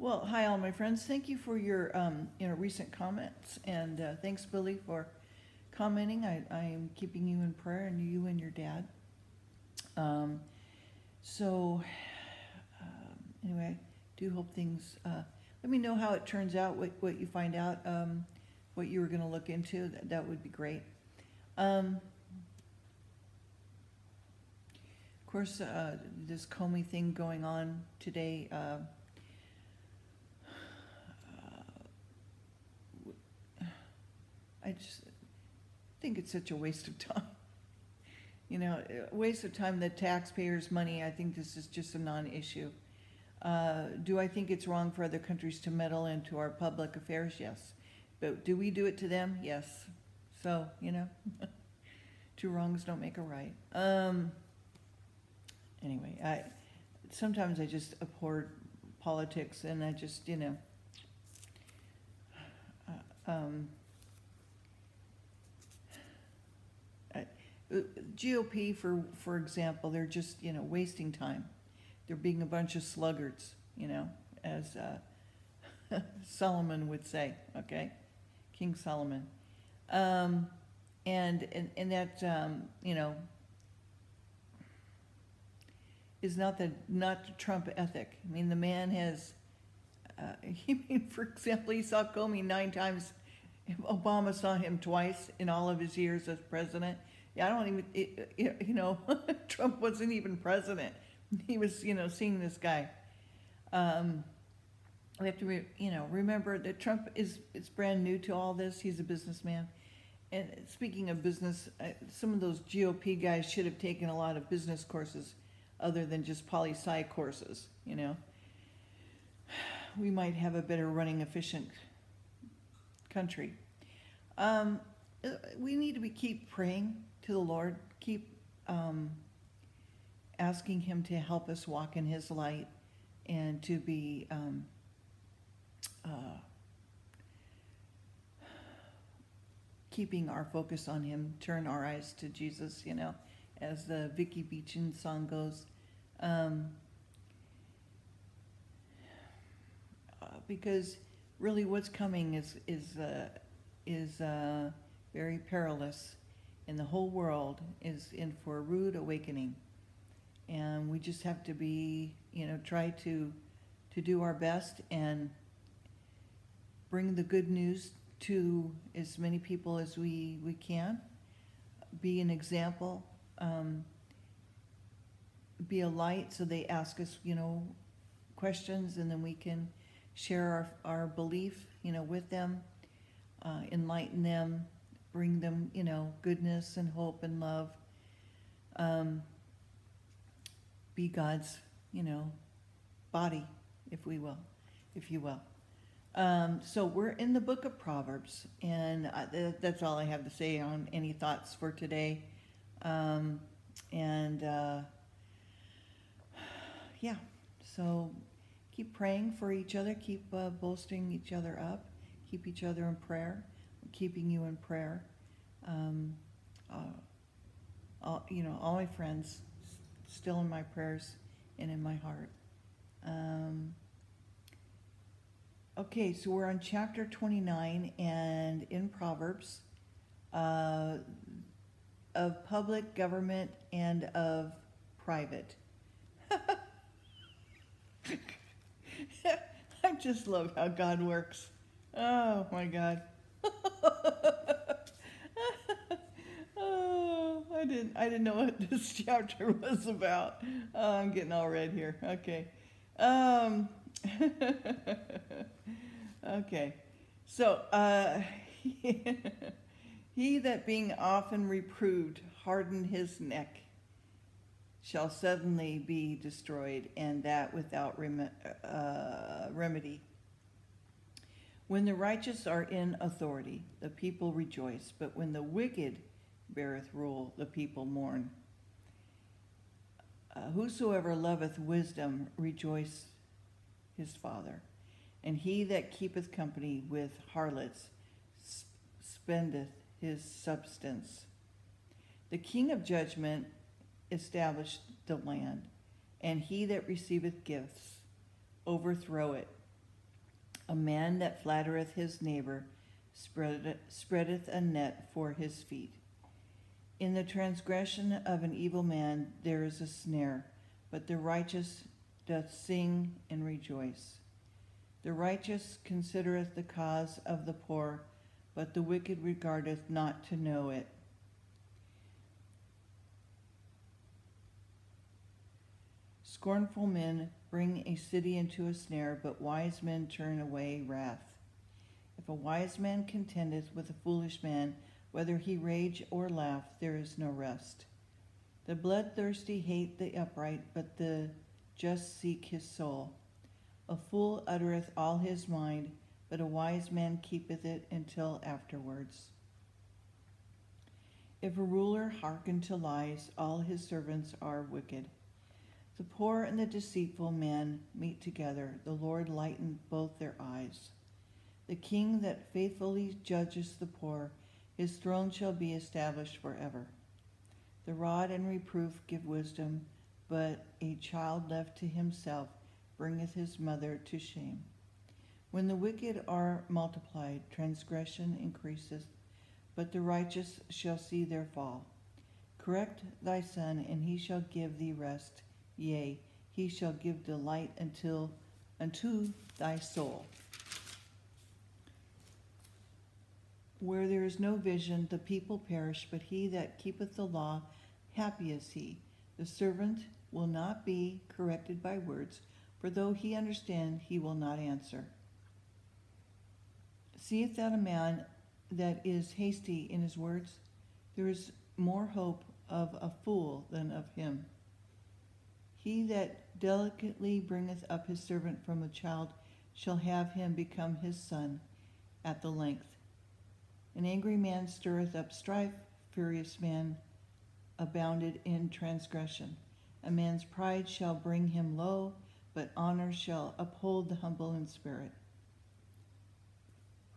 Well, hi, all my friends. Thank you for your recent comments, and thanks, Billy, for commenting. I am keeping you in prayer, and you and your dad. Um, so, anyway, do hope things. Let me know how it turns out. What you find out. What you were going to look into. That would be great. Of course, this Comey thing going on today. I just think it's such a waste of time. You know, a waste of time, the taxpayers' money. I think this is just a non-issue. Do I think it's wrong for other countries to meddle into our public affairs? Yes. But do we do it to them? Yes. So, you know, two wrongs don't make a right. Anyway, sometimes I just abhor politics, and I just, you know, GOP, for example, they're just, you know, wasting time. They're being a bunch of sluggards, you know, as Solomon would say, okay? King Solomon. And that, you know, is not the Trump ethic. I mean, the man has, for example, he saw Comey 9 times. Obama saw him twice in all of his years as president. Yeah, I don't even, you know, Trump wasn't even president. He was, you know, seeing this guy. We have to, you know, remember that Trump is brand new to all this. He's a businessman. And speaking of business, some of those GOP guys should have taken a lot of business courses other than just poli-sci courses, you know. We might have a better running, efficient country. We need to keep praying to the Lord, keep asking Him to help us walk in His light, and to be keeping our focus on Him, turn our eyes to Jesus, you know, as the Vicky Beechin song goes. Because really what's coming is very perilous, and the whole world is in for a rude awakening. And we just have to be, you know, try to do our best and bring the good news to as many people as we can. Be an example, be a light, so they ask us, you know, questions, and then we can share our belief, you know, with them, enlighten them, bring them, you know, goodness and hope and love. Be God's, you know, body, if you will. So we're in the book of Proverbs, and that's all I have to say on any thoughts for today. Yeah, so keep praying for each other, keep bolstering each other up, keep each other in prayer. I'm keeping you in prayer. You know, all my friends still in my prayers and in my heart. Okay, so we're on chapter 29, and in Proverbs, of public government and of private. I just love how God works. Oh my God. Oh, I didn't know what this chapter was about. Oh, I'm getting all red here. Okay. Okay. So, he that being often reproved hardened his neck shall suddenly be destroyed, and that without remedy. When the righteous are in authority, the people rejoice, but when the wicked beareth rule, the people mourn. Whosoever loveth wisdom rejoice his father, and he that keepeth company with harlots spendeth his substance. The king of judgment established the land, and he that receiveth gifts overthrow it. A man that flattereth his neighbor spreadeth a net for his feet. In the transgression of an evil man there is a snare, but the righteous doth sing and rejoice. The righteous considereth the cause of the poor, but the wicked regardeth not to know it. Scornful men bring a city into a snare, but wise men turn away wrath. If a wise man contendeth with a foolish man, whether he rage or laugh, there is no rest. The bloodthirsty hate the upright, but the just seek his soul. A fool uttereth all his mind, but a wise man keepeth it until afterwards. If a ruler hearken to lies, all his servants are wicked. The poor and the deceitful man meet together. The Lord lightened both their eyes. The king that faithfully judges the poor, his throne shall be established forever. The rod and reproof give wisdom, but a child left to himself bringeth his mother to shame. When the wicked are multiplied, transgression increaseth, but the righteous shall see their fall. Correct thy son, and he shall give thee rest. Yea, he shall give delight unto thy soul. Where there is no vision, the people perish, but he that keepeth the law, happy is he. The servant will not be corrected by words, for though he understand, he will not answer. Seest thou a man that is hasty in his words? There is more hope of a fool than of him. He that delicately bringeth up his servant from a child shall have him become his son at the length. An angry man stirreth up strife, furious man abounded in transgression. A man's pride shall bring him low, but honor shall uphold the humble in spirit.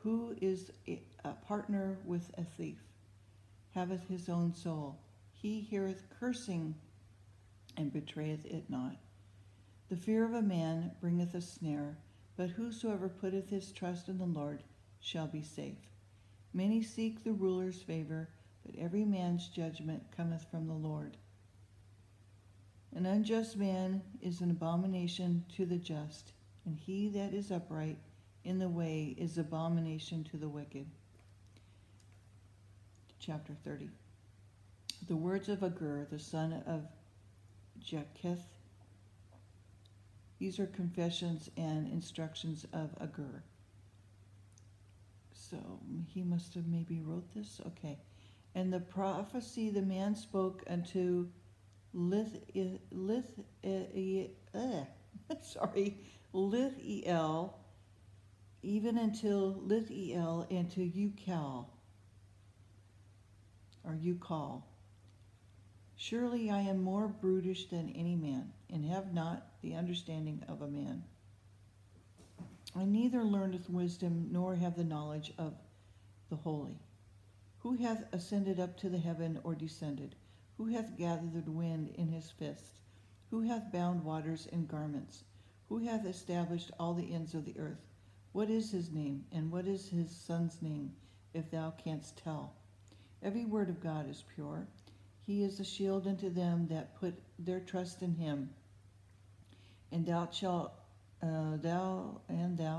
Who is a partner with a thief, haveth his own soul. He heareth cursing and betrayeth it not. The fear of a man bringeth a snare, but whosoever putteth his trust in the Lord shall be safe. Many seek the ruler's favor, but every man's judgment cometh from the Lord. An unjust man is an abomination to the just, and he that is upright in the way is abomination to the wicked. Chapter 30. The words of Agur, the son of Japheth. These are confessions and instructions of Agur. So he must have maybe wrote this. Okay. And the prophecy the man spoke unto Lithiel, even until Lithiel and to Ukal. Surely I am more brutish than any man, and have not the understanding of a man. I neither learned wisdom, nor have the knowledge of the holy. Who hath ascended up to the heaven, or descended? Who hath gathered the wind in his fist? Who hath bound waters in garments? Who hath established all the ends of the earth? What is his name, and what is his son's name, if thou canst tell? Every word of God is pure. He is a shield unto them that put their trust in him. And thou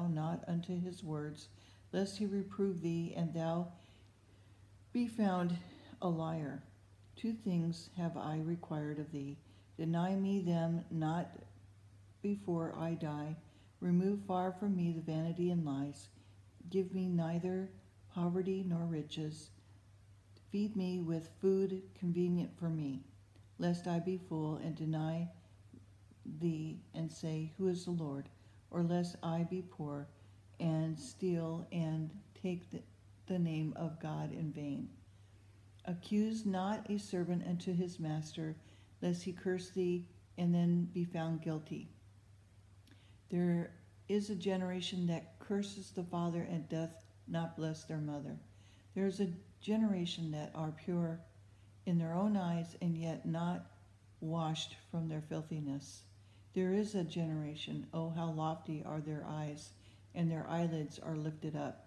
not unto his words, lest he reprove thee, and thou be found a liar. 2 things have I required of thee. Deny me them not before I die. Remove far from me the vanity and lies. Give me neither poverty nor riches. Feed me with food convenient for me, lest I be full and deny thee and say, Who is the Lord? Or lest I be poor and steal and take the name of God in vain. Accuse not a servant unto his master, lest he curse thee and then be found guilty. There is a generation that curses the father and doth not bless their mother. There is a generation that are pure in their own eyes, and yet not washed from their filthiness. There is a generation, oh how lofty are their eyes, and their eyelids are lifted up.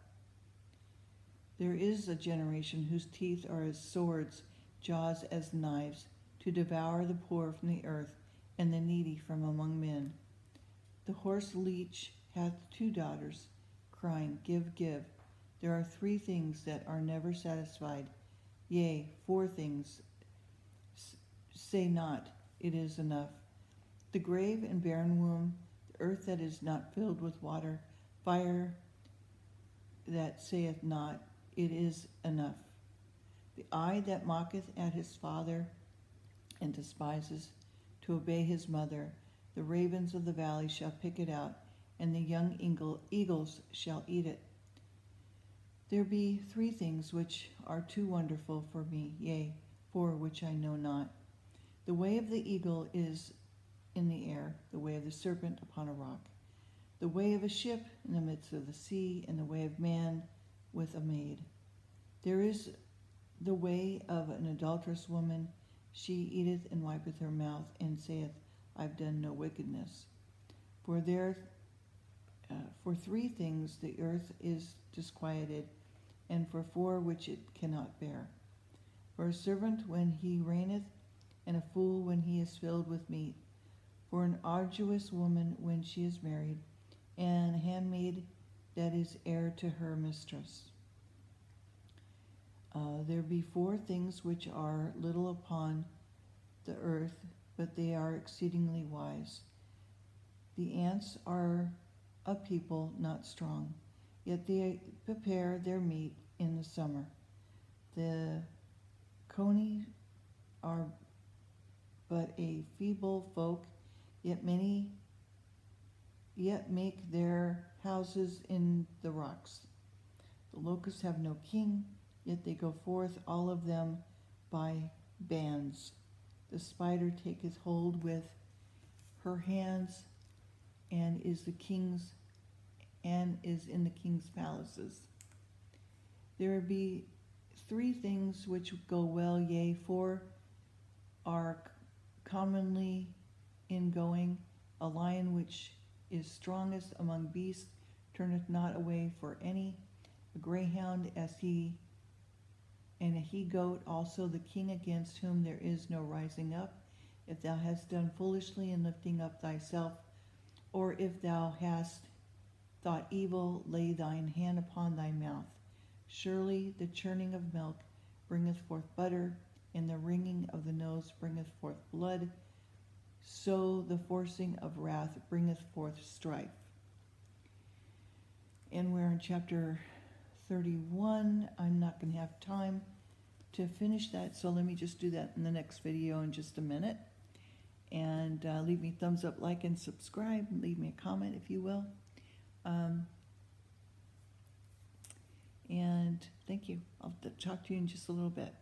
There is a generation whose teeth are as swords, jaws as knives, to devour the poor from the earth, and the needy from among men. The horse leech hath 2 daughters, crying, Give, give. There are 3 things that are never satisfied, yea, 4 things. Say not, It is enough. The grave and barren womb, the earth that is not filled with water, fire that saith not, It is enough. The eye that mocketh at his father and despises to obey his mother, the ravens of the valley shall pick it out, and the young eagles shall eat it. There be 3 things which are too wonderful for me, yea, 4 which I know not. The way of the eagle is in the air, the way of the serpent upon a rock, the way of a ship in the midst of the sea, and the way of man with a maid. There is the way of an adulterous woman, she eateth and wipeth her mouth, and saith, I've done no wickedness. For 3 things the earth is disquieted, and for 4 which it cannot bear. For a servant when he reigneth, and a fool when he is filled with meat. For an arduous woman when she is married, and a handmaid that is heir to her mistress. There be 4 things which are little upon the earth, but they are exceedingly wise. The ants are a people not strong, yet they prepare their meat in the summer. The coney are but a feeble folk, yet make their houses in the rocks. The locusts have no king, yet they go forth all of them by bands. The spider taketh hold with her hands, and is in the king's palaces. There be 3 things which go well, yea, 4 are commonly in going. A lion which is strongest among beasts turneth not away for any. A greyhound and a he-goat, also the king against whom there is no rising up. If thou hast done foolishly in lifting up thyself, or if thou hast thought evil, lay thine hand upon thy mouth. Surely the churning of milk bringeth forth butter, and the wringing of the nose bringeth forth blood. So the forcing of wrath bringeth forth strife. And we're in chapter 31. I'm not going to have time to finish that, so let me just do that in the next video in just a minute. And leave me a thumbs up, like, and subscribe. Leave me a comment if you will. And thank you. I'll talk to you in just a little bit.